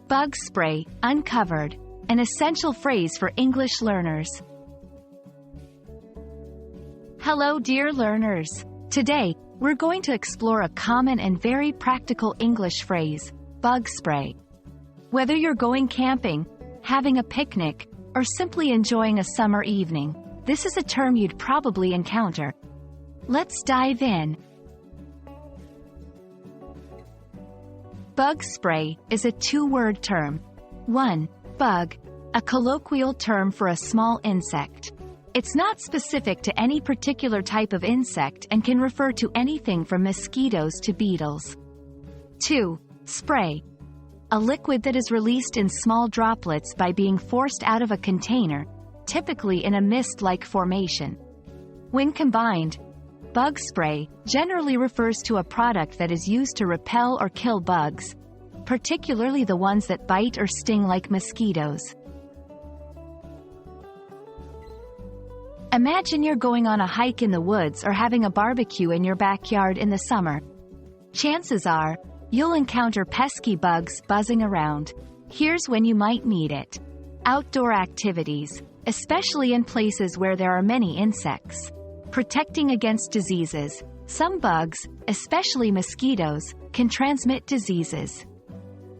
Bug spray, uncovered, an essential phrase for English learners. Hello dear learners. Today, we're going to explore a common and very practical English phrase, bug spray. Whether you're going camping, having a picnic, or simply enjoying a summer evening, this is a term you'd probably encounter. Let's dive in. Bug spray is a two-word term. 1. Bug, a colloquial term for a small insect. It's not specific to any particular type of insect and can refer to anything from mosquitoes to beetles. 2. Spray, a liquid that is released in small droplets by being forced out of a container, typically in a mist-like formation. When combined, bug spray generally refers to a product that is used to repel or kill bugs, particularly the ones that bite or sting like mosquitoes. Imagine you're going on a hike in the woods or having a barbecue in your backyard in the summer. Chances are, you'll encounter pesky bugs buzzing around. Here's when you might need it. Outdoor activities, especially in places where there are many insects. Protecting against diseases. Some bugs, especially mosquitoes, can transmit diseases.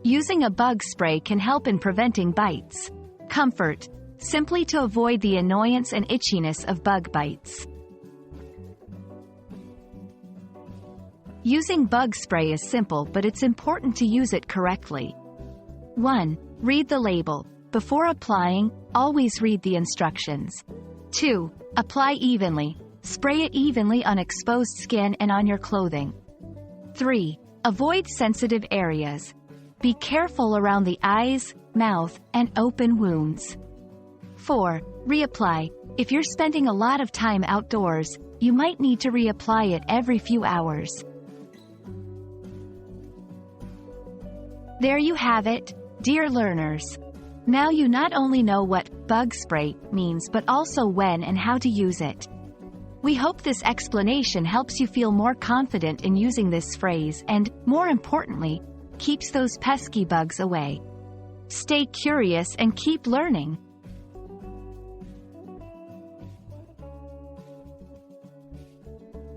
Using a bug spray can help in preventing bites. Comfort, simply to avoid the annoyance and itchiness of bug bites. Using bug spray is simple, but it's important to use it correctly. 1. Read the label. Before applying, always read the instructions. 2. Apply evenly. Spray it evenly on exposed skin and on your clothing. 3. Avoid sensitive areas. Be careful around the eyes, mouth, and open wounds. 4. Reapply. If you're spending a lot of time outdoors, you might need to reapply it every few hours. There you have it, dear learners. Now you not only know what bug spray means but also when and how to use it. We hope this explanation helps you feel more confident in using this phrase and, more importantly, keeps those pesky bugs away. Stay curious and keep learning.